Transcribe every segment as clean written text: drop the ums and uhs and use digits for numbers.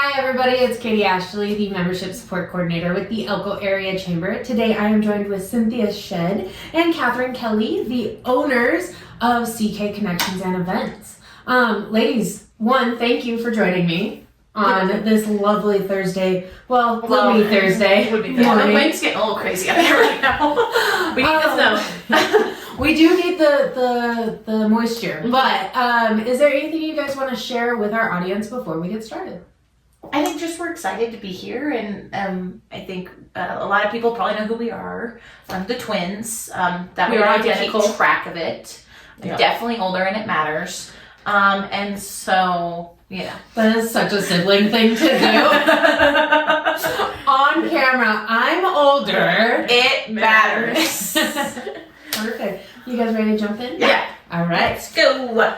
Hi everybody, it's Katie Ashley, the Membership Support Coordinator with the Elko Area Chamber. Today I am joined with Cynthia Shedd and Katherine Kelly, the owners of CK Connections and Events. Ladies, one, thank you for joining me on this lovely Thursday, gloomy Thursday morning. The wind's getting a little crazy out here right now. We need the snow. We do need the moisture, but is there anything you guys want to share with our audience before we get started? I think just we're excited to be here, and I think a lot of people probably know who we are. The twins. That we are identical. Keep track of it. They're definitely older, and it matters. And so, yeah. That is such a sibling thing to do. On camera, I'm older. It matters. Perfect. You guys ready to jump in? Yeah. All right. Let's go.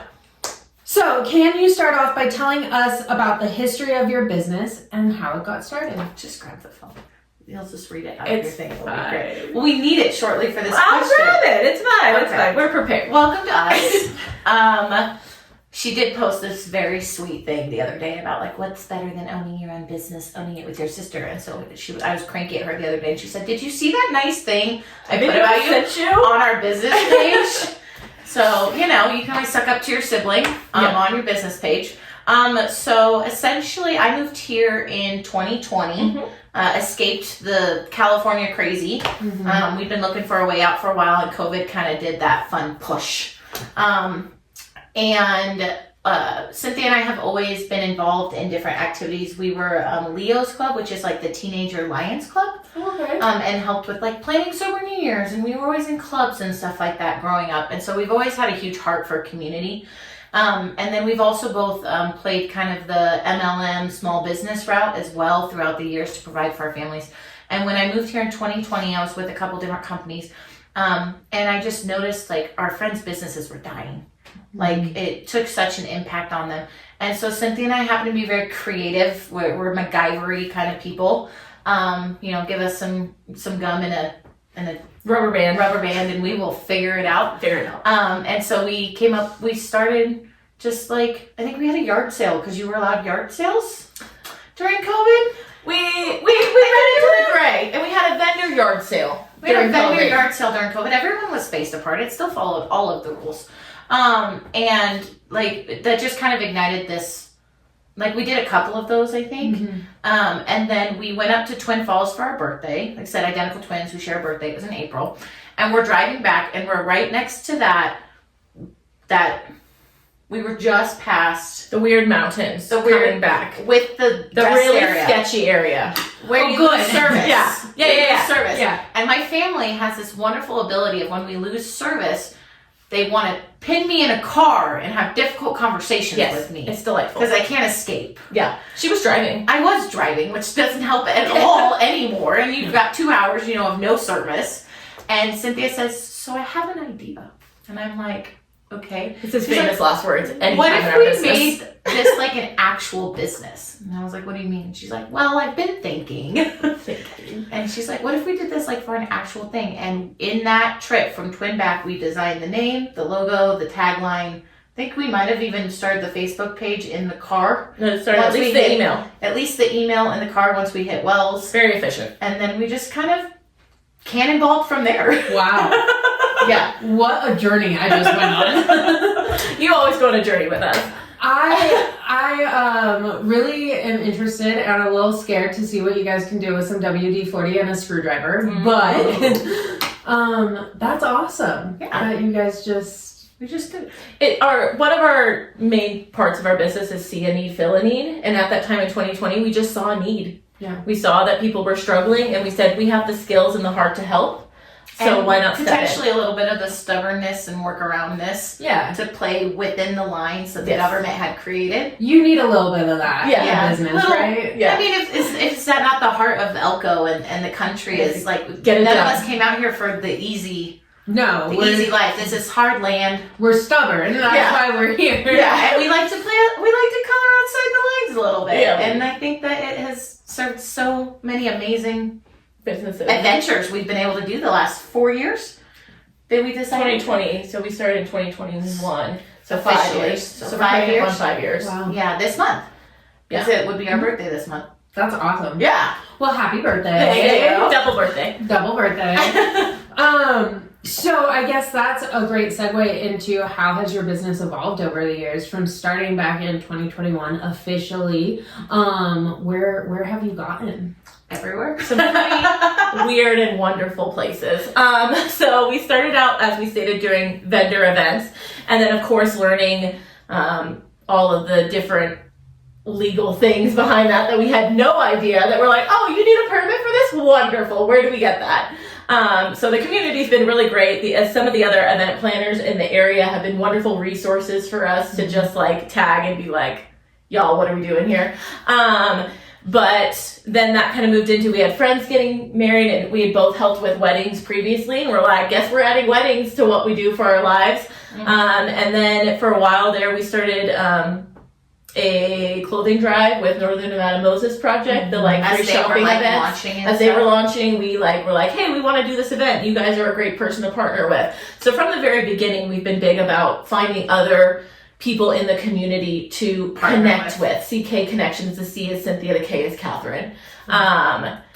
So, can you start off by telling us about the history of your business and how it got started? Just grab the phone. You'll just read it out of your thing. Fine. Well, we need it shortly for this question. I'll grab it. It's fine. Okay. It's fine. We're prepared. Welcome to us. She did post this very sweet thing the other day about like what's better than owning your own business, owning it with your sister. And so I was cranky at her the other day, and she said, "Did you see that nice thing I put about you on our business page?" So you can always suck up to your sibling on your business page. So essentially, I moved here in 2020. Escaped the California crazy. We've been looking for a way out for a while, and COVID kind of did that fun push. And Cynthia and I have always been involved in different activities. We were Leo's Club, which is like the Teenager Lions Club. Okay. And helped with like planning souvenirs, and we were always in clubs and stuff like that growing up. And so we've always had a huge heart for community. And then we've also both played kind of the MLM small business route as well throughout the years to provide for our families. And when I moved here in 2020, I was with a couple different companies. And I just noticed like our friends' businesses were dying. Like it took such an impact on them. And so Cynthia and I happen to be very creative. We're MacGyver-y kind of people. Give us some gum and a rubber band, and we will figure it out. And so we started just like, I think we had a yard sale because you were allowed yard sales during COVID. We ran into the gray, and we had a vendor yard sale. Yard sale during COVID. Everyone was spaced apart. It still followed all of the rules. And like that just kind of ignited this, like we did a couple of those, I think. And then we went up to Twin Falls for our birthday. Like I said, identical twins, we share a birthday. It was in April. And we're driving back, and we're right next to that we were just past the weird mountains. Coming back with the really area. Sketchy area where you lose service. Service. Yeah. And my family has this wonderful ability of when we lose service, they want to pin me in a car and have difficult conversations with me. It's delightful because I can't escape. Yeah, she was driving. I was driving, which doesn't help at all anymore. And you've got 2 hours, of no service. And Cynthia says, "So I have an idea," and I'm like, "Okay." It's his famous last words. What if we made this like an actual business? And I was like, "What do you mean?" And she's like, "Well, I've been thinking." And she's like, "What if we did this like for an actual thing?" And in that trip from Twin Back, we designed the name, the logo, the tagline. I think we might have even started the Facebook page in the car. No, at least the email. At least the email in the car once we hit Wells. Very efficient. And then we just kind of cannonballed from there. Wow. Yeah, what a journey I just went on. You always go on a journey with us. I really am interested and a little scared to see what you guys can do with some WD-40 and a screwdriver. But that's awesome. Yeah. That you guys we just did one of our main parts of our business is see a need, fill a need. And at that time in 2020, we just saw a need. Yeah. We saw that people were struggling, and we said we have the skills and the heart to help. So why not potentially a little bit of the stubbornnness and work aroundness to play within the lines that the government had created. You need a little bit of that in business, right? Yeah. I mean, if that not the heart of Elko and the country is like, none of us came out here for the easy easy life. This is hard land. We're stubborn, and that's why we're here. Yeah, and we like to color outside the lines a little bit. Yeah. And I think that it has served so many amazing businesses, adventures we've been able to do the last 4 years. Did we decide? 2020. So we started in 2021. So Officially. 5 years. So 5 years. 5 years. Wow. Yeah, this month. Because it would be our birthday this month. That's awesome. Yeah. Well, happy birthday. Thank you. Double birthday. Double birthday. So I guess that's a great segue into how has your business evolved over the years from starting back in 2021 officially. Where have you gotten? Everywhere. Some pretty weird and wonderful places. So we started out, as we stated, during vendor events, and then of course learning all of the different legal things behind that we had no idea, that we're like, oh, you need a permit for this? Wonderful. Where do we get that? So the community's been really great. Some of the other event planners in the area have been wonderful resources for us to just like tag and be like, y'all, what are we doing here? But then that kind of moved into, we had friends getting married and we had both helped with weddings previously, and we're like, I guess we're adding weddings to what we do for our lives. And then for a while there we started a clothing drive with Northern Nevada Moses Project, the like free shopping events. As they were launching, we were like, hey, we want to do this event. You guys are a great person to partner with. So from the very beginning, we've been big about finding other people in the community to connect with. CK Connections. The C is Cynthia, the K is Catherine.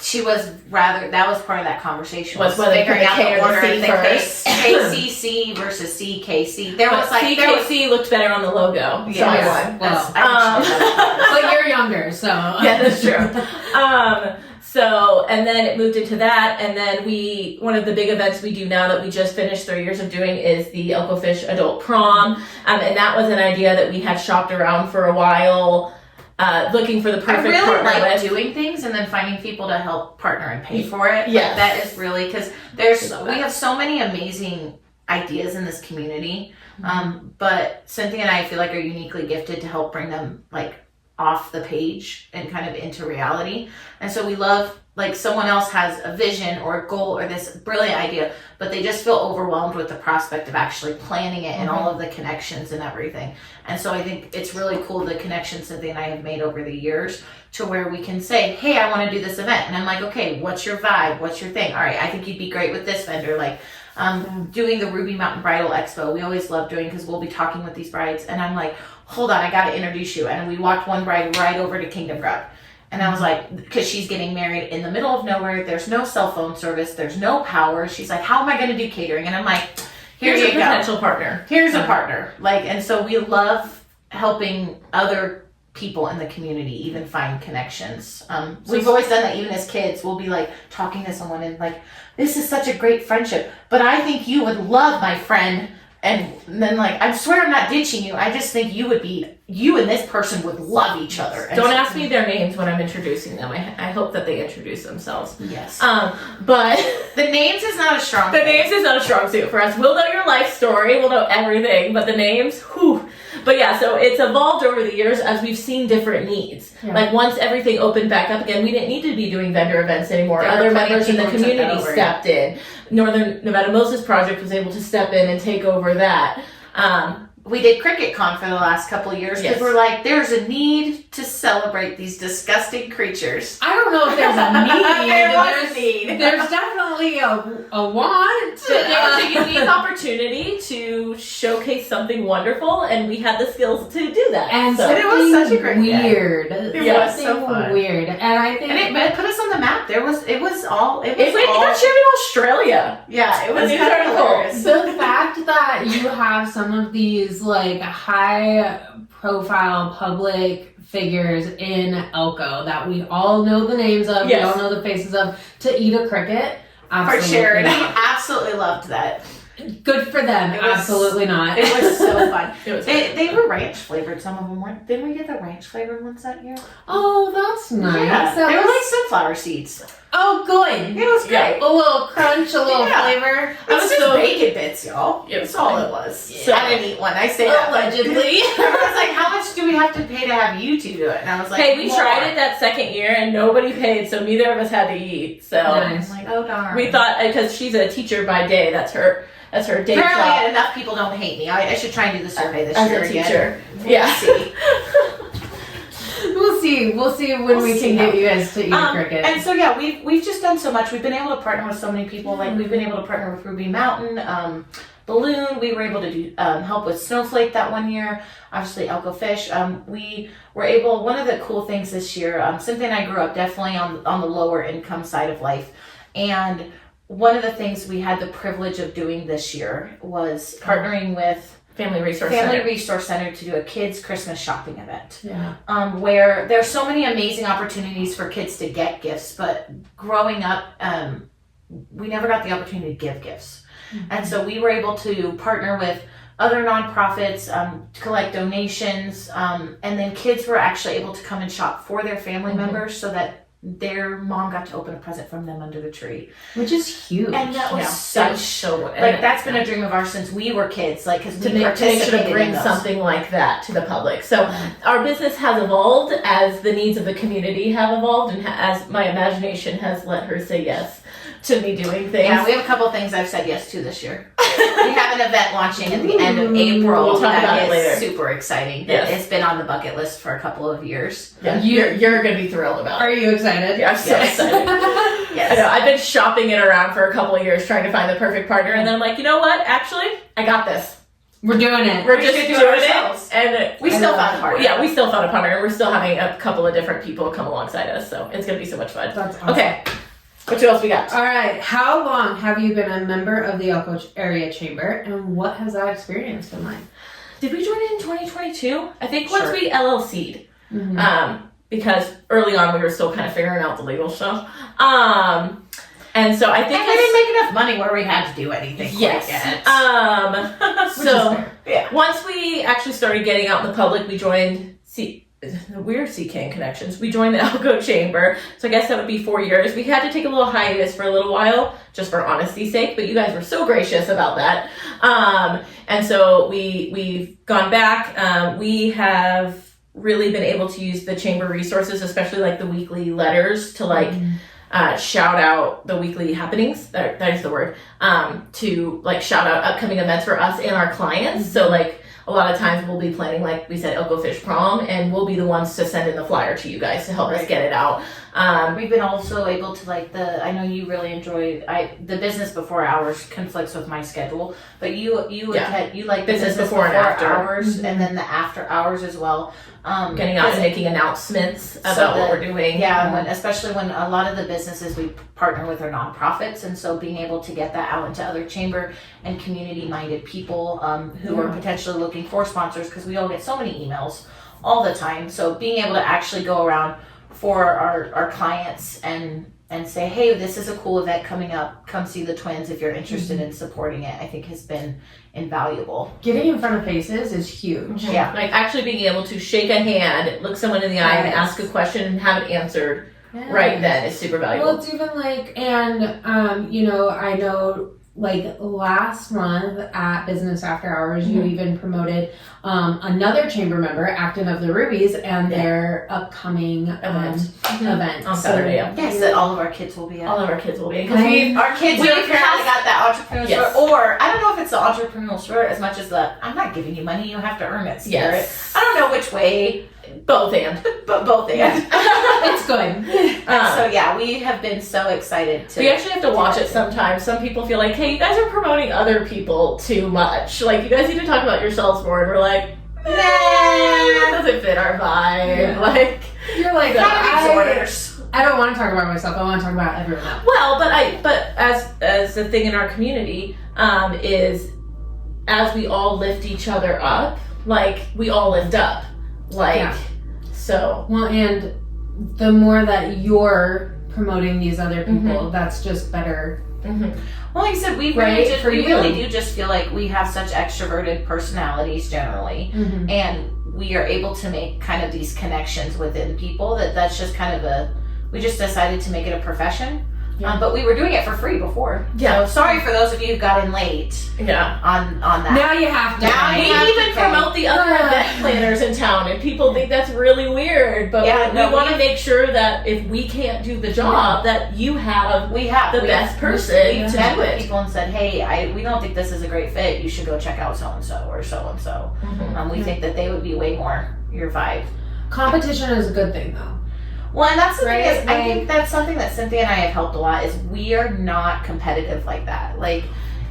She was that was part of that conversation. Was whether figuring out the order C of the first. KCC versus CKC. There was like CKC looked better on the logo. Yes. So I won. Well, but you're younger, so yeah, that's true. So, and then it moved into that, and then one of the big events we do now that we just finished 3 years of doing is the Elko Fish Adult Prom, and that was an idea that we had shopped around for a while, looking for the perfect partner. I really like doing things and then finding people to help partner and pay for it. Yeah, like, that is really, because we have so many amazing ideas in this community, but Cynthia and I feel like are uniquely gifted to help bring them like off the page and kind of into reality. And so we love, like, someone else has a vision or a goal or this brilliant idea, but they just feel overwhelmed with the prospect of actually planning it and all of the connections and everything. And so I think it's really cool, the connections Cynthia and I have made over the years, to where we can say, hey, I want to do this event. And I'm like, okay, what's your vibe? What's your thing? All right, I think you'd be great with this vendor. Like, doing the Ruby Mountain Bridal Expo, we always love doing, because we'll be talking with these brides. And I'm like, hold on, I got to introduce you. And we walked one bride right over to Kingdom Grub. And I was like, because she's getting married in the middle of nowhere. There's no cell phone service. There's no power. She's like, how am I going to do catering? And I'm like, here's you a potential partner. Here's a partner. Like, and so we love helping other people in the community even find connections. We've always done that even as kids. We'll be like talking to someone and like, this is such a great friendship, but I think you would love my friend. And then, like, I swear I'm not ditching you. I just think you and this person would love each other. And don't ask me their names when I'm introducing them. I hope that they introduce themselves. Yes. But the names is not a strong suit. The names is not a strong suit for us. We'll know your life story. We'll know everything. But the names, whew. But yeah, so it's evolved over the years as we've seen different needs. Yeah. Like, once everything opened back up again, we didn't need to be doing vendor events anymore. Other members in the community stepped in. Northern Nevada Moses Project was able to step in and take over that. We did Cricket Con for the last couple of years because we're like, there's a need to celebrate these disgusting creatures. I don't know if there's a need. There was a need. There's definitely a want. It was a unique opportunity to showcase something wonderful, and we had the skills to do that. And so it was such a great weird. It was so fun. Weird. And I think it put us on the map. It got shared in Australia. Yeah, it was kind of hilarious. The fact that you have some of these like high profile public figures in Elko that we all know the names of, we all know the faces of, to eat a cricket. For charity. Absolutely loved that. Good for them. Absolutely not. It was so fun. They were ranch flavored. Some of them weren't. Didn't we get the ranch flavored ones that year? Oh, that's nice. Yeah. They were like sunflower seeds. Oh, good. It was great. A little crunch, a little flavor. It was just bacon bits, y'all. That's all it was. Yeah. So I didn't eat one. I say that allegedly. I was like, how much do we have to pay to have you two do it? And I was like, hey, we tried it that second year and nobody paid, so neither of us had to eat. So nice. I'm like, oh darn. We thought, because she's a teacher by day, that's her day job. Apparently enough people don't hate me. I should try and do the survey this year again. As a teacher. Yeah. See. We'll see when we can get you guys to eat a cricket. And so we've just done so much. We've been able to partner with so many people. Like we've been able to partner with Ruby Mountain. balloon. We were able to do help with Snowflake that one year. Obviously, Elko Fish. We were able. One of the cool things this year, Cynthia and I grew up definitely on the lower income side of life, and one of the things we had the privilege of doing this year was partnering with Family Resource Center to do a kids Christmas shopping event. Yeah. Where there's so many amazing opportunities for kids to get gifts, but growing up, we never got the opportunity to give gifts. Mm-hmm. And so we were able to partner with other nonprofits, to collect donations, and then kids were actually able to come and shop for their family members so that their mom got to open a present from them under the tree, which is huge. And that was so like that's been a dream of ours since we were kids. Like, because to bring something like that to the public. So our business has evolved as the needs of the community have evolved, and as my imagination has let her say yes to me doing things. Yeah, we have a couple things I've said yes to this year. We have an event launching at the end of April. We'll talk about it later. Super exciting. Yes. It's been on the bucket list for a couple of years. Yeah, you're going to be thrilled about it. Are you excited? Yeah, I'm so excited. Yes. I know, I've been shopping it around for a couple of years trying to find the perfect partner, and then I'm like, you know what? Actually, I got this. We're doing it. We're just doing ourselves. And we still found a partner. Yeah, we still found a partner, and we're still having a couple of different people come alongside us, so it's going to be so much fun. That's awesome. Okay. What else we got? All right. How long have you been a member of the Elko Area Chamber, and what has that experience been like? Did we join in 2022? I think once Sure. we LLC'd. Mm-hmm. Because early on we were still kind of figuring out the legal stuff. And so I think we didn't make enough money where we had to do anything. Yes. So yeah. Once we actually started getting out in the public, we joined we're CK Connections. We joined the Elko Chamber. So I guess that would be 4 years. We had to take a little hiatus for a little while, just for honesty's sake, but you guys were so gracious about that. And so we've gone back. We have really been able to use the chamber resources, especially like the weekly letters, to like shout out the weekly happenings. That is the word. To like shout out upcoming events for us and our clients. So like, a lot of times we'll be planning, like we said, Elko Fish Prom, and we'll be the ones to send in the flyer to you guys to help us get it out. We've been also able to I know you really enjoy, the business before hours conflicts with my schedule, but you like business before and after hours, and then the after hours as well. Getting out and making announcements about what we're doing. Yeah, especially when a lot of the businesses we partner with are nonprofits, and so being able to get that out into other chamber and community-minded people who are potentially looking for sponsors, because we all get so many emails all the time. So being able to actually go around for our clients and say, hey, this is a cool event coming up. Come see the twins if you're interested in supporting it, I think has been invaluable. Getting in front of faces is huge. Yeah. Like actually being able to shake a hand, look someone in the eye, and ask a question and have it answered right then is super valuable. Well, it's even like, and I know like last month at Business After Hours, you even promoted another chamber member, Acton of the Rubies, and their upcoming event on Saturday. Yes, that all of our kids will be at. All of our kids will be. Our kids we apparently got that entrepreneurial spirit, or I don't know if it's the entrepreneurial spirit as much as I'm not giving you money, you have to earn it spirit. Yes. I don't know which way. Both and. It's good. So yeah, we have been so excited to. We actually have to watch it sometimes. Some people feel like, hey, you guys are promoting other people too much. Like, you guys need to talk about yourselves more. And we're like, nah, that doesn't fit our vibe. Yeah. Like, you're like, I don't want to talk about myself. I want to talk about everyone else. Well, but as the thing in our community is, as we all lift each other up, like, we all lift up. So. Well, and the more that you're promoting these other people, that's just better. Well, like I said, we really do just feel like we have such extroverted personalities generally, and we are able to make kind of these connections within people. That's just kind of we just decided to make it a profession. Yeah. But we were doing it for free before. Yeah. So sorry for those of you who got in late. Yeah. On that. Now you have to. We even promote the other event planners in town, and people think that's really weird. But we want to make sure that if we can't do the job, that you have the best person to do it. People and said, hey, we don't think this is a great fit. You should go check out so and so or so and so. We think that they would be way more your vibe. Competition is a good thing, though. Well, and that's the thing is, I think that's something that Cynthia and I have helped a lot, is we are not competitive like that. Like,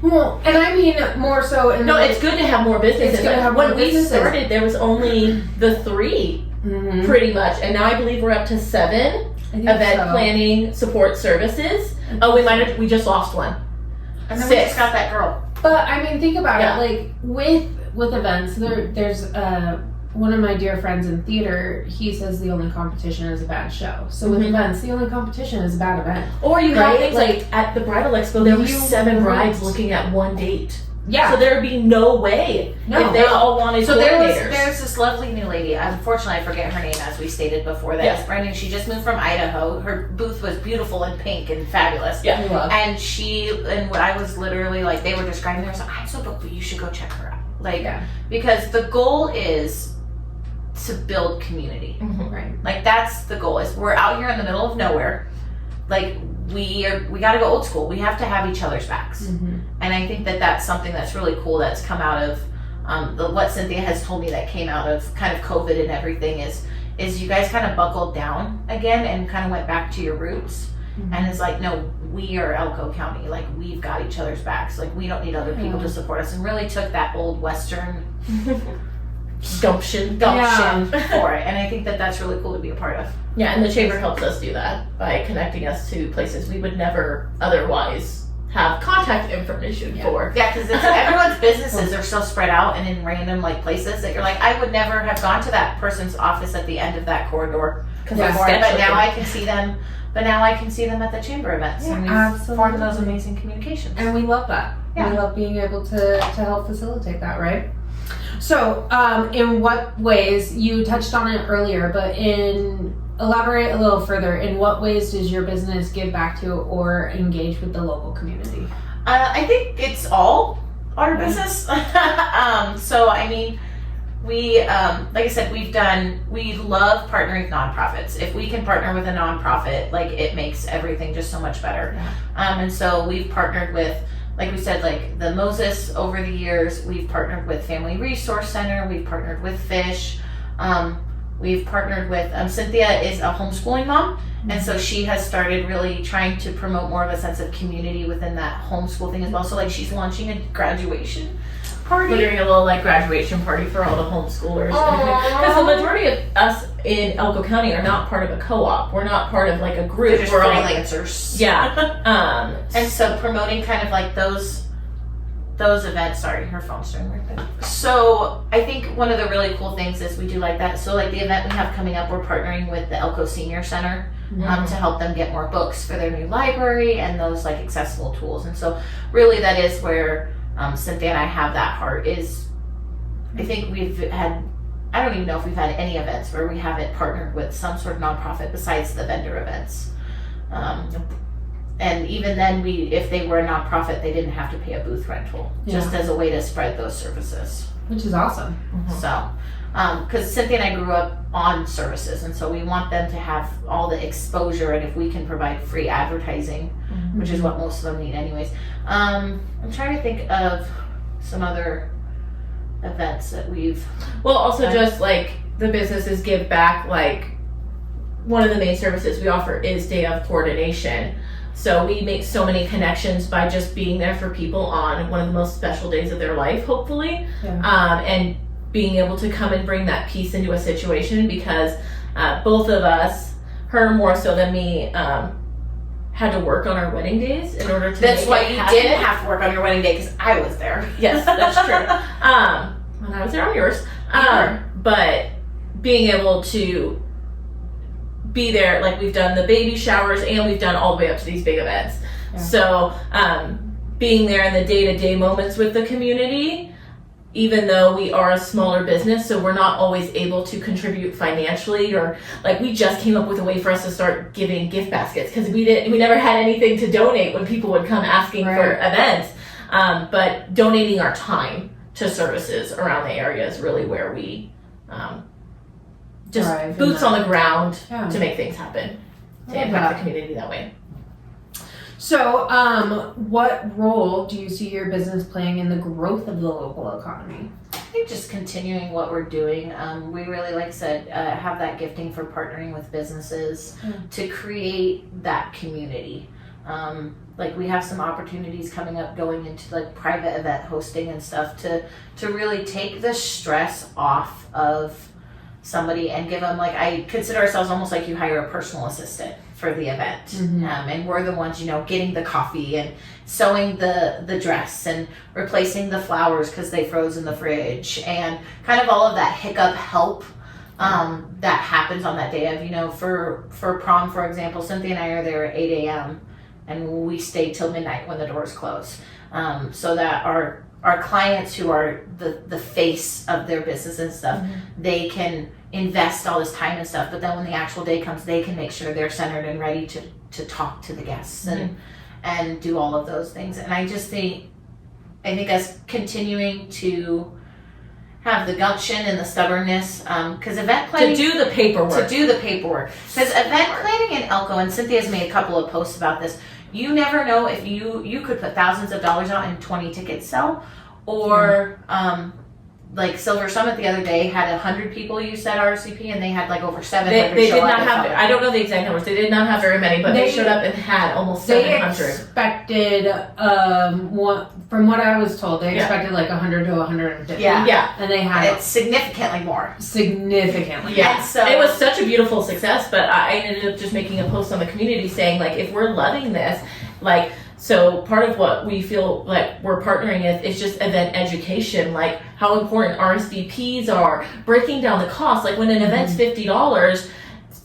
Well, and I mean more so in No, it's good to have more businesses. It's good to have when more we businesses. started, there was only the 3, Mhm. pretty much, and now I believe we're up to 7 I think event so. planning support services. Oh, we just lost one. And then we 6. just got that girl. But I mean, think about Yeah. it. Like with events, there's one of my dear friends in theater. He says the only competition is a bad show. So with Mhm. events, the only competition is a bad event. Or you Right? have things like at the bridal expo, there were You 7 right. brides looking at one date. Yeah. So there would be no way No. if they all wanted So coordinators. there's this lovely new lady. Unfortunately, I forget her name as we stated before. That Yeah. is brand new. She just moved from Idaho. Her booth was beautiful and pink and fabulous. Yeah. I love. And what I was literally like, they were describing her. So I'm so booked, but you should go check her out. Like, Yeah. because the goal is to build community. Mhm. Right. Like that's the goal. Is we're out here in the middle of nowhere. Like we got to go old school. We have to have each other's backs. Mhm. And I think that that's something that's really cool that's come out of what Cynthia has told me that came out of kind of COVID and everything is you guys kind of buckled down again and kind of went back to your roots. Mhm. And it's like, no, we are Elko County. Like we've got each other's backs. Like we don't need other people Yeah. to support us. And really took that old Western Gumption. gumption for it. And I think that that's really cool to be a part of. Yeah, and the chamber helps us do that by connecting us to places we would never otherwise have contact information Yeah. for. Yeah, because everyone's businesses are so spread out and in random like places that you're like, I would never have gone to that person's office at the end of that corridor Because Yeah, before, but now I can see them. But now I can see them at the chamber events, Yeah, and we've absolutely. formed those amazing communications. And we love that. Yeah. We love being able to help facilitate that, right? So, in what ways, you touched on it earlier, but elaborate a little further, in what ways does your business give back to or engage with the local community? I think it's all our business. So I mean, we like I said, we love partnering with nonprofits. If we can partner with a nonprofit, like it makes everything just so much better. And so we've partnered with, like we said, like the Moses over the years. We've partnered with Family Resource Center. We've partnered with Fish. We've partnered with Cynthia is a homeschooling mom, and so she has started really trying to promote more of a sense of community within that homeschool thing as well. So like she's launching a graduation party. We're doing a little like graduation party for all the homeschoolers. Because the majority of us in Elko County are not part of a co-op. We're not part of like a group. They're just We're all freelancers. yeah. And so promoting kind of like those events. Sorry, her phone's doing weird thing. So I think one of the really cool things is we do like that. So like the event we have coming up, we're partnering with the Elko Senior Center to help them get more books for their new library and those like accessible tools. And so really that is where Cynthia and I have that heart is. I think we've had. I don't even know if we've had any events where we haven't partnered with some sort of nonprofit besides the vendor events. And even then, if they were a nonprofit, they didn't have to pay a booth rental, just as a way to spread those services. Which is awesome. So, because Cynthia and I grew up on services, and so we want them to have all the exposure, and if we can provide free advertising, which is what most of them need anyways. I'm trying to think of some other events that we've... Well, also just like the businesses give back, like one of the main services we offer is day of coordination. So we make so many connections by just being there for people on one of the most special days of their life, hopefully. And being able to come and bring that peace into a situation because both of us, her more so than me, had to work on our wedding days in order to That's make why it you happen. didn't have to work on your wedding day, because I was there. Yes, that's true. And I was there on yours. But being able to be there, like we've done the baby showers and we've done all the way up to these big events. Yeah. So being there in the day-to-day moments with the community, even though we are a smaller business, so we're not always able to contribute financially, or like we just came up with a way for us to start giving gift baskets because we never had anything to donate when people would come asking for events. But donating our time to services around the area is really where we just Thrive boots in on the ground Yeah. to make things happen, to Love impact that. the community that way. So, what role do you see your business playing in the growth of the local economy? I think just continuing what we're doing. We really, like I said, have that gifting for partnering with businesses to create that community. Like we have some opportunities coming up going into like private event hosting and stuff to really take the stress off of somebody and give them, like, I consider ourselves almost like you hire a personal assistant for the event. And we're the ones, you know, getting the coffee and sewing the dress and replacing the flowers because they froze in the fridge, and kind of all of that hiccup help that happens on that day of, you know, for prom, for example, Cynthia and I are there at 8 a.m. and we stay till midnight when the doors close, so that our clients who are the face of their business and stuff, they can invest all this time and stuff, but then when the actual day comes, they can make sure they're centered and ready to talk to the guests and do all of those things. And I think us continuing to have the gumption and the stubbornness, because event planning, to do the paperwork, because event planning in Elko, and Cynthia's made a couple of posts about this, you never know if you could put thousands of dollars out and 20 tickets sell, or like Silver Summit the other day had 100 people use that RSVP and they had like over 700. They did not have. I don't know the exact numbers. They did not have very many, but they showed up and had almost 700. They expected, from what I was told, they expected like 100 to 150. Yeah. And they had It's significantly more. Yeah. And so it was such a beautiful success, but I ended up just making a post on the community saying, like, if we're loving this, like, so part of what we feel like we're partnering is just event education, like how important RSVPs are, breaking down the cost. Like when an event's $50,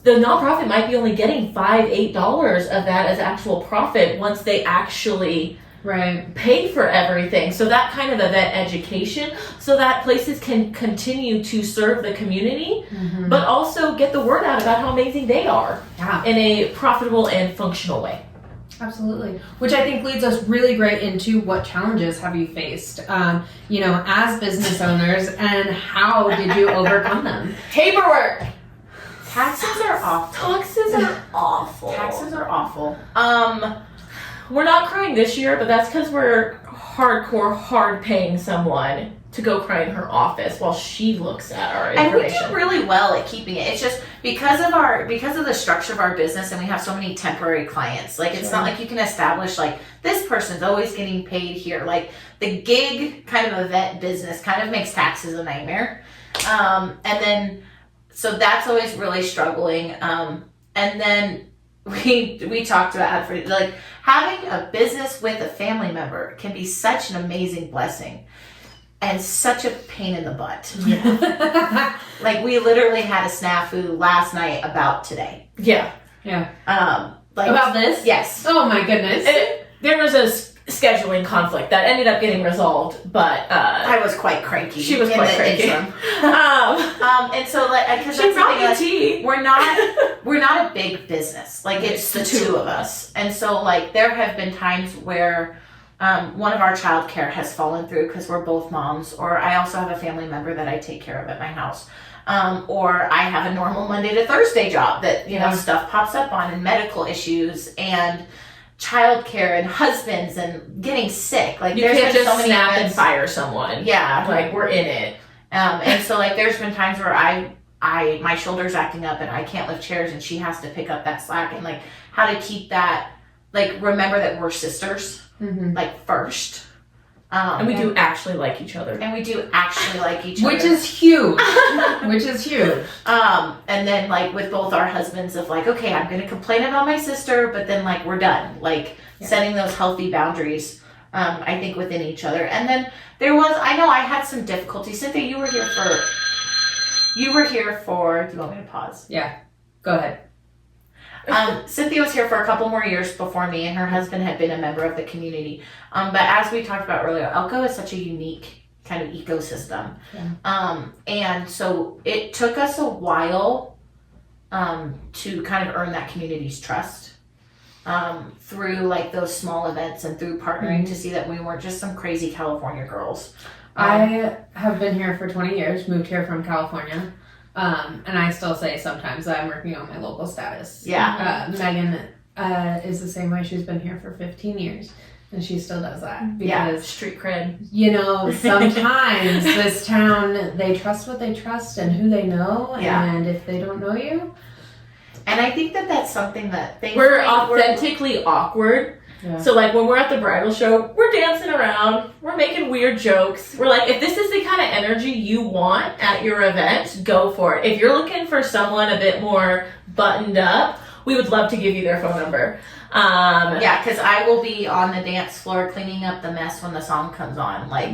the nonprofit might be only getting $5-8 of that as actual profit once they actually pay for everything. So that kind of event education, so that places can continue to serve the community, but also get the word out about how amazing they are in a profitable and functional way. Absolutely. Which I think leads us really great into what challenges have you faced, you know, as business owners, and how did you overcome them? Paperwork. taxes are awful. Taxes are awful. Taxes are awful. We're not crying this year, but that's because we're hard paying someone to go cry in her office while she looks at our information. And we do really well at keeping it. It's just because of the structure of our business, and we have so many temporary clients. Like it's not like you can establish like this person's always getting paid here. Like the gig kind of event business kind of makes taxes a nightmare. And then so that's always really struggling. And then we talked about it for like having a business with a family member can be such an amazing blessing. And such a pain in the butt. Yeah. Like we literally had a snafu last night about today. Yeah. Yeah. Like About this? Yes. Oh my goodness. There was a scheduling conflict that ended up getting resolved, but I was quite cranky. She was quite cranky. And so like because she brought me tea. We're not a big business. Like it's the two of us. And so like there have been times where one of our childcare has fallen through because we're both moms, or I also have a family member that I take care of at my house. Or I have a normal Monday to Thursday job that, you know, stuff pops up on, and medical issues and childcare and husbands and getting sick. Like You there's can't been just so many snap and events. fire someone. Yeah. Like we're in it. And so like there's been times where my shoulder's acting up and I can't lift chairs and she has to pick up that slack, and like how to keep that, like remember that we're sisters. Like first. And we do actually like each other. And we do actually like each other. Which is huge. Which is huge. And then like with both our husbands of like, okay, I'm going to complain about my sister, but then like we're done. Like setting those healthy boundaries, I think within each other. And then I know I had some difficulty. Cynthia, you were here for, do you want me to pause? Yeah. Go ahead. Cynthia was here for a couple more years before me, and her husband had been a member of the community. But as we talked about earlier, Elko is such a unique kind of ecosystem. Yeah. And so it took us a while to kind of earn that community's trust through like those small events and through partnering to see that we weren't just some crazy California girls. I have been here for 20 years, moved here from California. And I still say sometimes that I'm working on my local status. Yeah. Megan is the same way. She's been here for 15 years, and she still does that. Because, Street cred. you know, sometimes this town, they trust what they trust and who they know. Yeah. And if they don't know you, And I think that that's something that We're authentically awkward. Yeah. So like when we're at the bridal show, we're dancing around, we're making weird jokes. We're like, if this is the kind of energy you want at your event, go for it. If you're looking for someone a bit more buttoned up, we would love to give you their phone number. Yeah, because I will be on the dance floor cleaning up the mess when the song comes on, like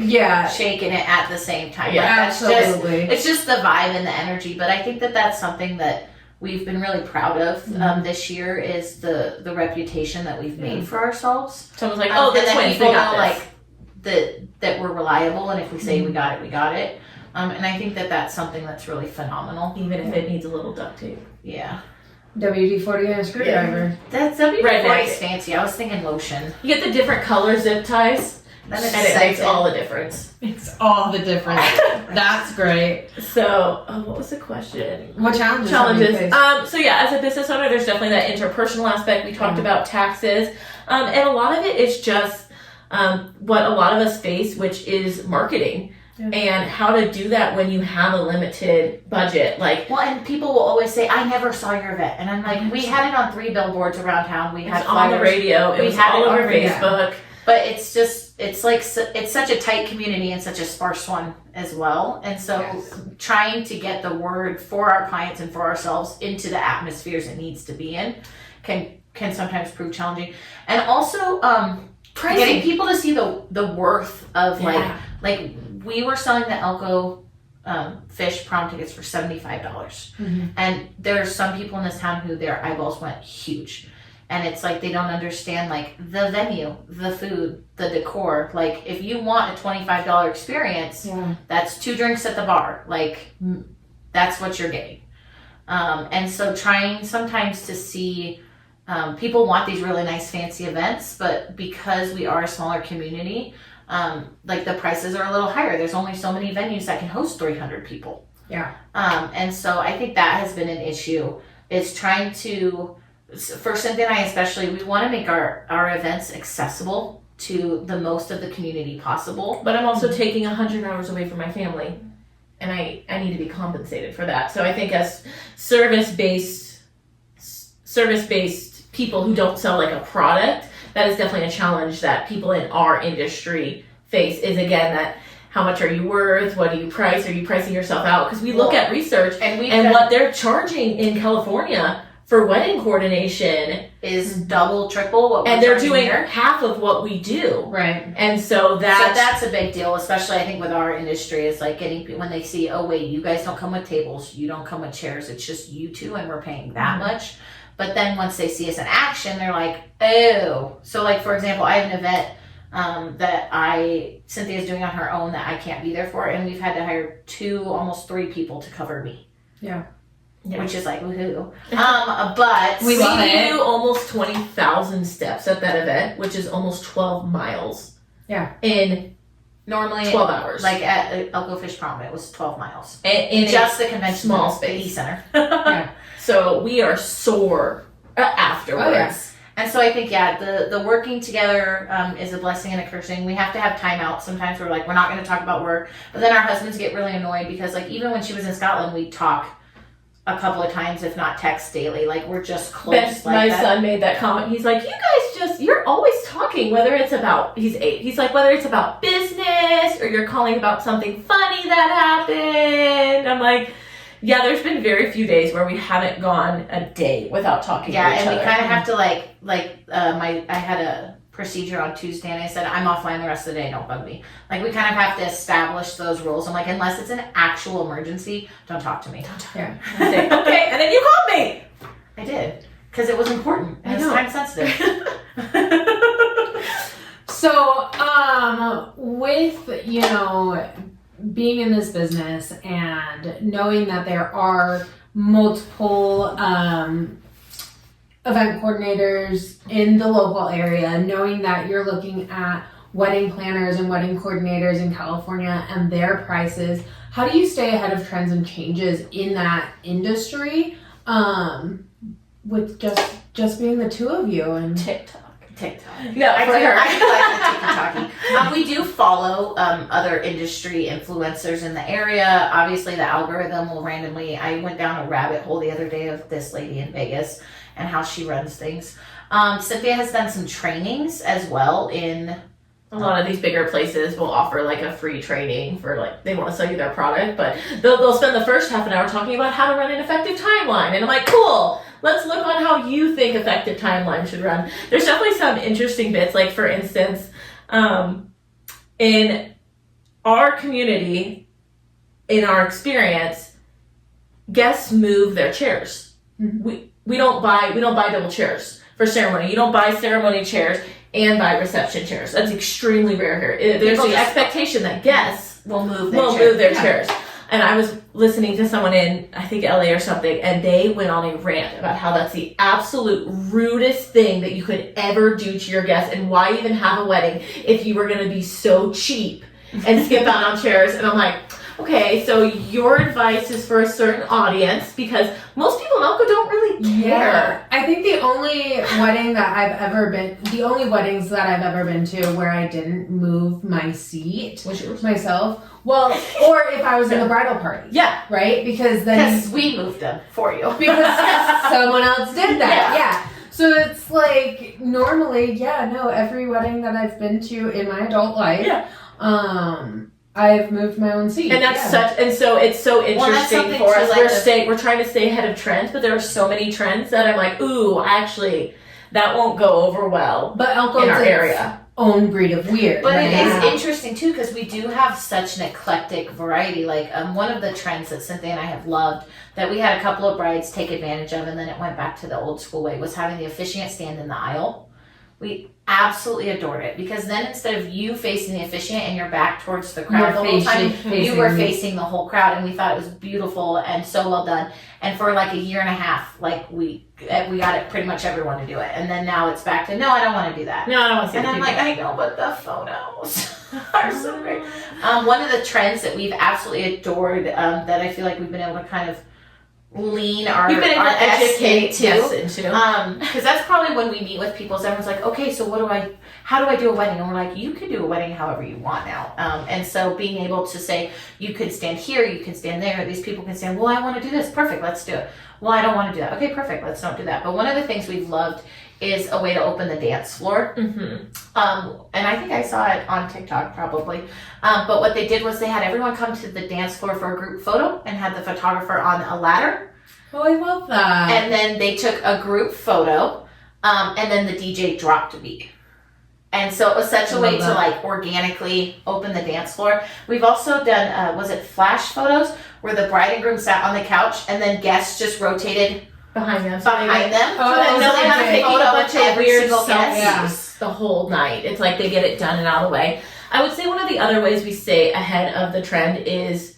shaking it at the same time. Yeah, like, that's absolutely. It's just the vibe and the energy. But I think that that's something that we've been really proud of this year is the reputation that we've made for ourselves. Someone's like, oh, the and twins, people they got know this. like that we're reliable, and if we say we got it, we got it. And I think that that's something that's really phenomenal. Even if it needs a little duct tape. Yeah. WD-40 and a screwdriver. That's WD-40 Redneck. is fancy. I was thinking lotion. You get the different color zip ties, That and makes it makes sense. all the difference. It's all the difference. That's great. So, what was the question? What challenges? have you Challenges. faced? So yeah, as a business owner, there's definitely that interpersonal aspect. We talked about taxes, and a lot of it is just what a lot of us face, which is marketing. Yeah. And how to do that when you have a limited budget. Like, Well, and people will always say, "I never saw your event," and I'm like, "We had it on 3 billboards around town. We had it's on the flyers. radio. It We was had all it over on radio. Facebook. But it's just, it's like, it's such a tight community and such a sparse one as well. And so trying to get the word for our clients and for ourselves into the atmospheres it needs to be in can sometimes prove challenging. And also, getting people to see the worth of like we were selling the Elko fish prom tickets for $75. And there's some people in this town who their eyeballs went huge. And it's like they don't understand like the venue, the food, the decor. Like if you want a $25 experience, that's 2 drinks at the bar. Like that's what you're getting. And so trying sometimes to see people want these really nice fancy events, but because we are a smaller community, like the prices are a little higher. There's only so many venues that can host 300 people. And so I think that has been an issue. Is trying to, for Cynthia and I especially, we want to make our events accessible to the most of the community possible. But I'm also taking 100 hours away from my family, and I need to be compensated for that. So I think as service-based people who don't sell like a product, that is definitely a challenge that people in our industry face. Is again that how much are you worth? What do you price? Are you pricing yourself out? Because we look at research and what they're charging in California for wedding coordination is double, triple what we're and they're charging doing here. half of what we do. Right. And so that's a big deal, especially I think with our industry. Is like getting when they see, oh wait, you guys don't come with tables, you don't come with chairs, it's just you two, and we're paying that much. But then once they see us in action, they're like, oh. So like for example, I have an event that Cynthia's doing on her own that I can't be there for, and we've had to hire 2, almost 3 people to cover me. Yeah. Which is like woohoo. But we love do almost 20,000 steps at that event, which is almost 12 miles. Yeah. In normally 12 hours. Like at Elko Fish Prom, it was 12 miles. In just the convention small space space. center. So we are sore afterwards. Oh, yeah. And so I think, the working together is a blessing and a cursing. We have to have time out. Sometimes we're like, we're not going to talk about work. But then our husbands get really annoyed because like even when she was in Scotland, we'd talk a couple of times, if not text daily. Like we're just close. My son made that comment. He's like, you guys you're always talking, whether it's about, he's 8. He's like, whether it's about business or you're calling about something funny that happened. I'm like, yeah, there's been very few days where we haven't gone a day without talking to each other. Yeah, and we kind of have to I had a procedure on Tuesday and I said, I'm offline the rest of the day, don't bug me. Like we kind of have to establish those rules. I'm like, unless it's an actual emergency, don't talk to me. Yeah. I say, okay, and then you called me. I did, because it was important and it's time sensitive. So, with, being in this business and knowing that there are multiple event coordinators in the local area, knowing that you're looking at wedding planners and wedding coordinators in California and their prices, how do you stay ahead of trends and changes in that industry with just being the two of you? And TikTok. TikTok. No, I for do her. like the TikTok. We do follow other industry influencers in the area. Obviously, the algorithm will randomly. I went down a rabbit hole the other day of this lady in Vegas and how she runs things. Cynthia has done some trainings as well in. A lot of these bigger places will offer like a free training for like they want to sell you their product, but they'll spend the first half an hour talking about how to run an effective timeline. And I'm like, cool, let's look on how you think effective timeline should run. There's definitely some interesting bits, like for instance, in our community, in our experience, guests move their chairs. Mm-hmm. We don't buy double chairs for ceremony. You don't buy ceremony chairs and buy reception chairs. That's extremely rare here. There's the expectation that guests will move their chairs. And I was listening to someone in, I think, LA or something, and they went on a rant about how that's the absolute rudest thing that you could ever do to your guests, and why even have a wedding if you were going to be so cheap and skip out on chairs. And I'm like, okay, so your advice is for a certain audience, because most people in Elko don't really care. Yeah. I think the only weddings that I've ever been to where I didn't move my seat was yours? Myself. Well, or if I was in the bridal party. Yeah. Right? Because then we moved them for you. Because someone else did that. Yeah. So it's like normally, every wedding that I've been to in my adult life, I've moved my own seat. And that's so it's so interesting for us. We're trying to stay ahead of trends, but there are so many trends that I'm like, ooh, actually, that won't go over well but Elko in our area. Own breed of weird. But it is interesting too, because we do have such an eclectic variety. Like one of the trends that Cynthia and I have loved, that we had a couple of brides take advantage of, and then it went back to the old school way, was having the officiant stand in the aisle. We absolutely adored it, because then instead of you facing the officiant and your back towards the crowd the whole time, you were facing the whole crowd, and we thought it was beautiful and so well done. And for like a year and a half, like we got it pretty much everyone to do it, and then now it's back to no, I don't want to do that. No, I don't want to see. And I'm like, I know, but the photos are so great. One of the trends that we've absolutely adored, that I feel like we've been able to kind of lean our educate too, into, because that's probably when we meet with people. So everyone's like, okay, so how do I do a wedding? And we're like, you can do a wedding however you want now. And so being able to say, you can stand here, you can stand there. These people can say, well, I want to do this. Perfect, let's do it. Well, I don't want to do that. Okay, perfect, let's don't do that. But one of the things we've loved is a way to open the dance floor. Mm-hmm. And I think I saw it on TikTok probably. But what they did was they had everyone come to the dance floor for a group photo and had the photographer on a ladder. Oh, I love that. And then they took a group photo, and then the DJ dropped a beat. And so it was such a way to like organically open the dance floor. We've also done, was it flash photos, where the bride and groom sat on the couch and then guests just rotated behind them. Oh, so then they have to take a bunch of weird selfies the whole night. It's like they get it done and out of the way. I would say one of the other ways we stay ahead of the trend is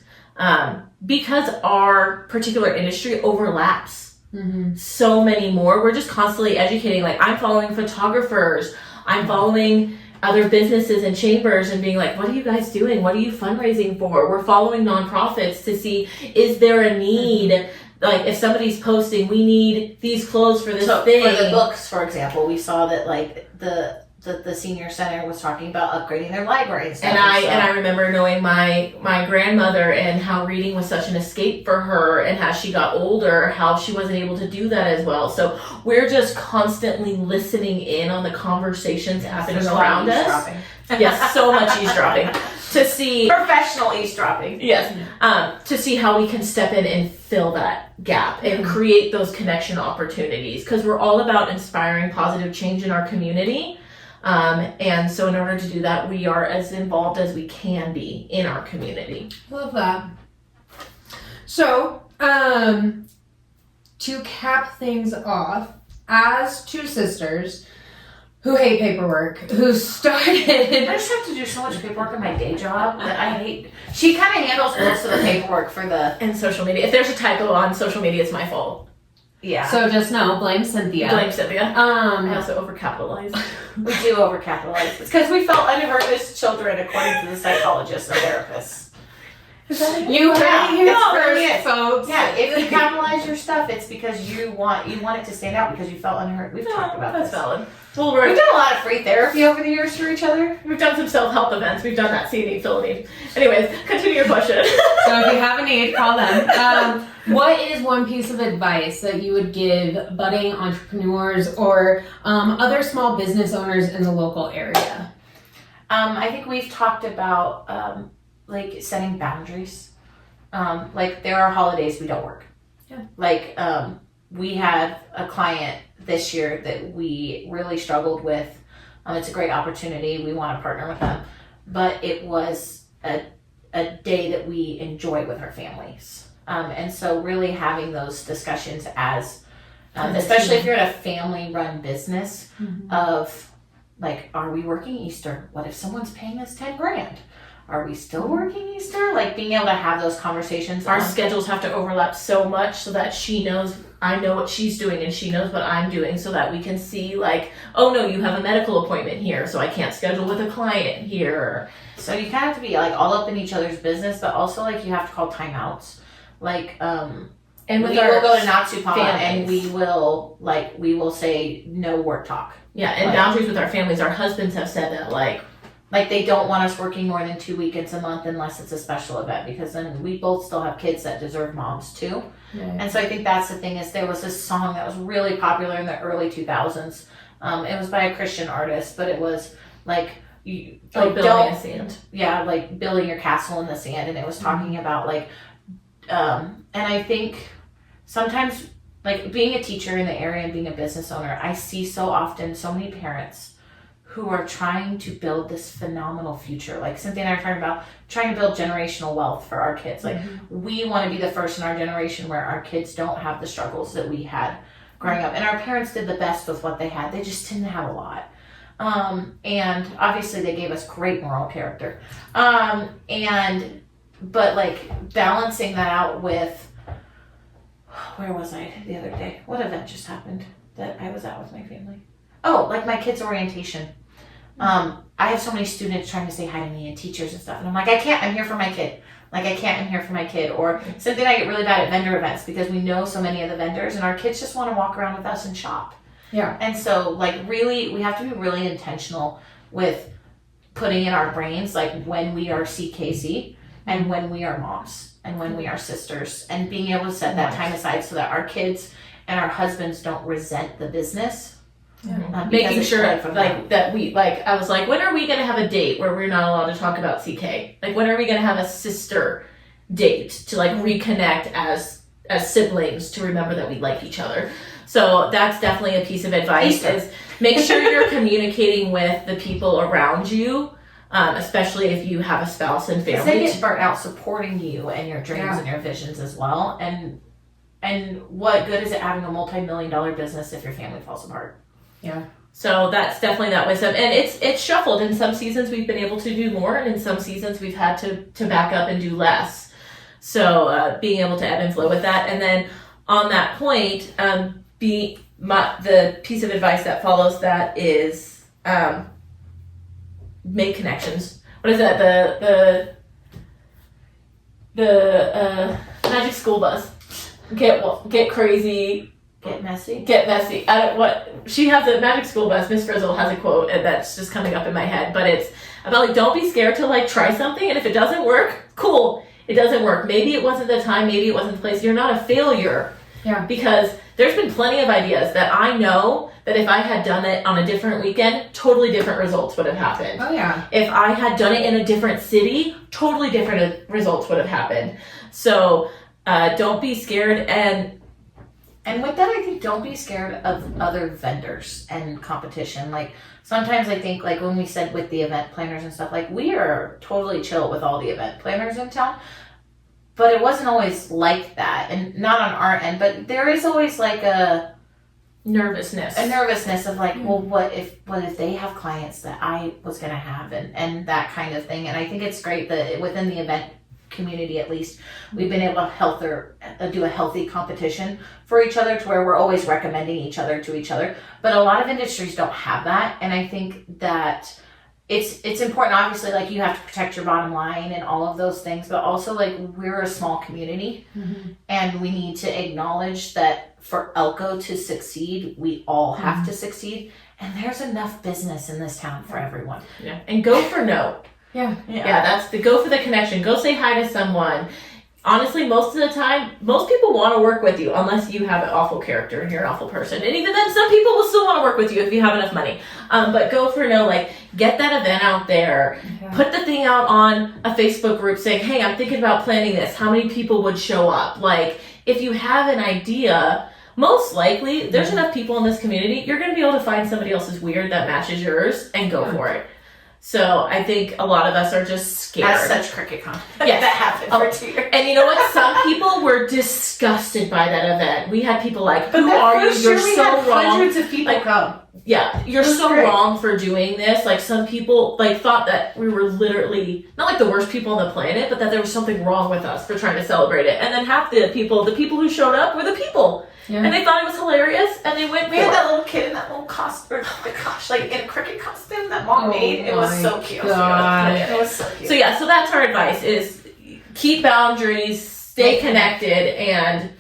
because our particular industry overlaps so many more. We're just constantly educating. Like, I'm following photographers. I'm following other businesses and chambers and being like, what are you guys doing? What are you fundraising for? We're following nonprofits to see, is there a need? Like, if somebody's posting, we need these clothes for this thing. For the books, for example, we saw that like the senior center was talking about upgrading their library and stuff. And I remember knowing my grandmother and how reading was such an escape for her, and as she got older, how she wasn't able to do that as well. So we're just constantly listening in on the conversations happening around us. Yes, so much eavesdropping. To see professional eavesdropping. Yes. To see how we can step in and fill that gap and create those connection opportunities, because we're all about inspiring positive change in our community. And so in order to do that, we are as involved as we can be in our community. Love that. So, to cap things off, as two sisters who hate paperwork, who started... I just have to do so much paperwork in my day job that I hate. She kind of handles most of the paperwork for the... And social media. If there's a typo on social media, it's my fault. Yeah. So just know, blame Cynthia. Blame Cynthia. I also overcapitalize. We do overcapitalize. It's because we felt unheard as children, according to the psychologists and therapists. You heard it here it's first, brilliant. folks. Yeah, if you capitalize your stuff, it's because you want it to stand out because you felt unheard. We've talked about That's this. valid. Well, We've done a lot of free therapy over the years for each other. we've done some self-help events. We've done that CD, fill a need. Anyways, continue your question. So if you have a need, call them. What is one piece of advice that you would give budding entrepreneurs or other small business owners in the local area? I think we've talked about like setting boundaries. Like there are holidays we don't work. Yeah. Like we had a client this year that we really struggled with. It's a great opportunity. We want to partner with them, but it was a day that we enjoy with our families. And so really having those discussions as, especially if you're in a family-run business, of like, are we working Easter? What if someone's paying us 10 grand? Are we still working Easter? Like being able to have those conversations. Our schedules have to overlap so much so that she knows I know what she's doing and she knows what I'm doing, so that we can see like, oh no, you have a medical appointment here, so I can't schedule with a client here. So you kind of have to be like all up in each other's business, but also like you have to call timeouts. Like And with we our will go to Natsupan and families. we will say no work talk. Yeah, and Like- boundaries with our families. Our husbands have said that Like they don't want us working more than 2 weekends a month unless it's a special event, because then we both still have kids that deserve moms too. And so I think that's the thing is there was this song that was really popular in the early 2000s. It was by a Christian artist, but it was like you like building don't a sand. yeah, like building your castle in the sand, and it was talking about like and I think sometimes like being a teacher in the area and being a business owner, I see so often so many parents who are trying to build this phenomenal future. Like Cynthia and I are talking about trying to build generational wealth for our kids. Like we want to be the first in our generation where our kids don't have the struggles that we had growing up. And our parents did the best with what they had. They just didn't have a lot. And obviously they gave us great moral character. But like balancing that out with, where was I the other day? What event just happened that I was at with my family? Oh, like my kids' orientation. I have so many students trying to say hi to me and teachers and stuff. And I'm like, I can't, I'm here for my kid. Like, I can't, I'm here for my kid. Or Cynthia and I get really bad at vendor events because we know so many of the vendors and our kids just want to walk around with us and shop. Yeah. And so, like, really, we have to be really intentional with putting in our brains, like, when we are CKC and when we are moms and when we are sisters, and being able to set that time aside so that our kids and our husbands don't resent the business. Making sure from like that we like I was like, when are we gonna have a date where we're not allowed to talk about CK? Like when are we gonna have a sister date to like reconnect as siblings to remember that we like each other? So that's definitely a piece of advice is make sure you're communicating with the people around you, especially if you have a spouse and family. They get burnt out supporting you and your dreams and your visions as well. And what good is it having a multi-million-dollar business if your family falls apart? Yeah. So that's definitely that wisdom. And it's shuffled. In some seasons we've been able to do more, and in some seasons we've had to back up and do less. So being able to ebb and flow with that. And then on that point, the piece of advice that follows that is make connections. What is that? The magic school bus. Get crazy. Get messy. Get messy. She has a magic school bus. Miss Frizzle has a quote and that's just coming up in my head, but it's about like, don't be scared to like try something, and if it doesn't work, cool. It doesn't work. Maybe it wasn't the time. Maybe it wasn't the place. You're not a failure. Yeah. Because there's been plenty of ideas that I know that if I had done it on a different weekend, totally different results would have happened. Oh yeah. If I had done it in a different city, totally different results would have happened. So don't be scared. And with that, I think don't be scared of other vendors and competition. Like sometimes I think like when we said with the event planners and stuff, like we are totally chill with all the event planners in town, but it wasn't always like that, and not on our end, but there is always like a nervousness of like, well, what if they have clients that I was going to have, and that kind of thing. And I think it's great that within the event community, at least, we've been able to do a healthy competition for each other to where we're always recommending each other to each other. But a lot of industries don't have that, and I think that it's important, obviously, like you have to protect your bottom line and all of those things, but also like we're a small community and we need to acknowledge that for Elko to succeed, we all have to succeed, and there's enough business in this town for everyone. Yeah, and go for no. Yeah, that's the go for the connection. Go say hi to someone. Honestly, most of the time, most people want to work with you unless you have an awful character and you're an awful person. And even then, some people will still want to work with you if you have enough money. But go for no, like, get that event out there. Yeah. Put the thing out on a Facebook group saying, hey, I'm thinking about planning this. How many people would show up? Like, if you have an idea, most likely, there's enough people in this community, you're going to be able to find somebody else's weird that matches yours and go for it. So I think a lot of us are just scared. As such cricket con. Yes. That happened for 2 years. And you know what? Some people were disgusted by that event. We had people like, who are you? You're so wrong. Hundreds of people come. Yeah, you're so wrong for doing this. Like, some people like thought that we were literally not like the worst people on the planet, but that there was something wrong with us for trying to celebrate it. And then half the people who showed up were the people. Yeah. And they thought it was hilarious, and they went. We had that little kid in that little costume. Oh my gosh, like in a cricket costume that mom made. It was so cute. God. It was so cute. So yeah, so that's our advice: is keep boundaries, stay connected, and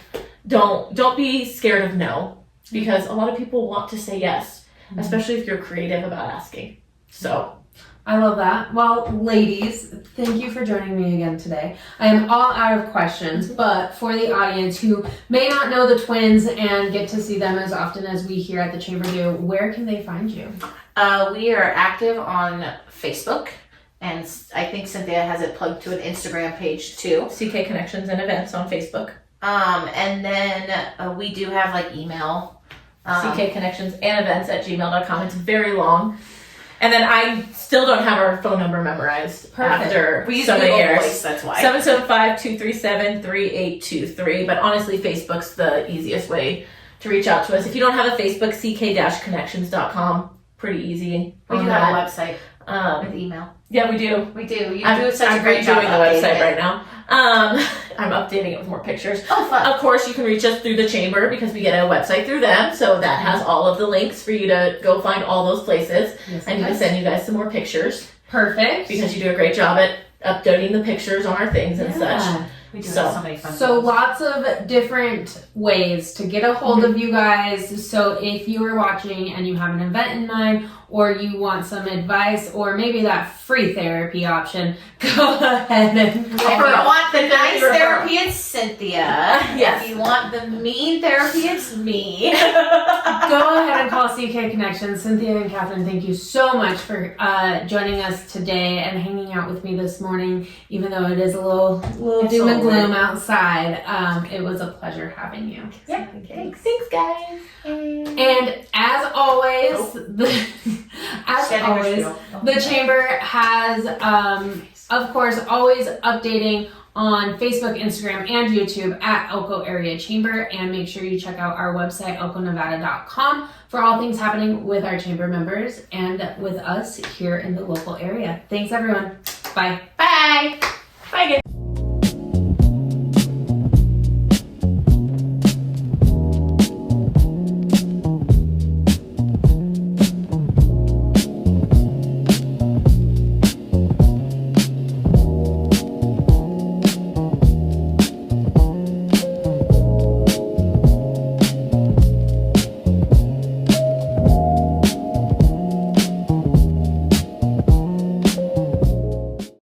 don't be scared of no, because a lot of people want to say yes, especially if you're creative about asking. So. I love that. Well, ladies, thank you for joining me again today. I am all out of questions, but for the audience who may not know the twins and get to see them as often as we here at the Chamber do, where can they find you? We are active on Facebook, and I think Cynthia has it plugged to an Instagram page too. CK Connections and Events on Facebook. And then we do have like email. CK Connections and Events at gmail.com. It's very long. And then I still don't have our phone number memorized. Perfect. After We use so many Google years. Voice, that's why. 775-237-3823. But honestly, Facebook's the easiest way to reach out to us. If you don't have a Facebook, ck-connections.com. Pretty easy. We do have a website with email. Yeah, we do. We do. You do such I'm a great job doing the updating website it. right now. I'm updating it with more pictures. Oh, fun. Of course, you can reach us through the Chamber because we get a website through them. So that has all of the links for you to go find all those places. Yes, I need to send you guys some more pictures Perfect. because you do a great job at updating the pictures on our things and such. We do So- have so many fun So things. lots of different ways to get a hold of you guys. So if you are watching and you have an event in mind, or you want some advice, or maybe that free therapy option, go ahead and If you want the nice therapy, it's Cynthia. Yes. If you want the mean therapy, it's me. go ahead and call CK Connections. Cynthia and Catherine, thank you so much for joining us today and hanging out with me this morning, even though it is a little It's doom and over. gloom outside. It was a pleasure having you. Yeah, Thanks, guys. And as always, the Chamber has, of course, always updating on Facebook, Instagram, and YouTube at Elko Area Chamber. And make sure you check out our website, elkonevada.com, for all things happening with our Chamber members and with us here in the local area. Thanks, everyone. Bye. Bye. Bye, guys.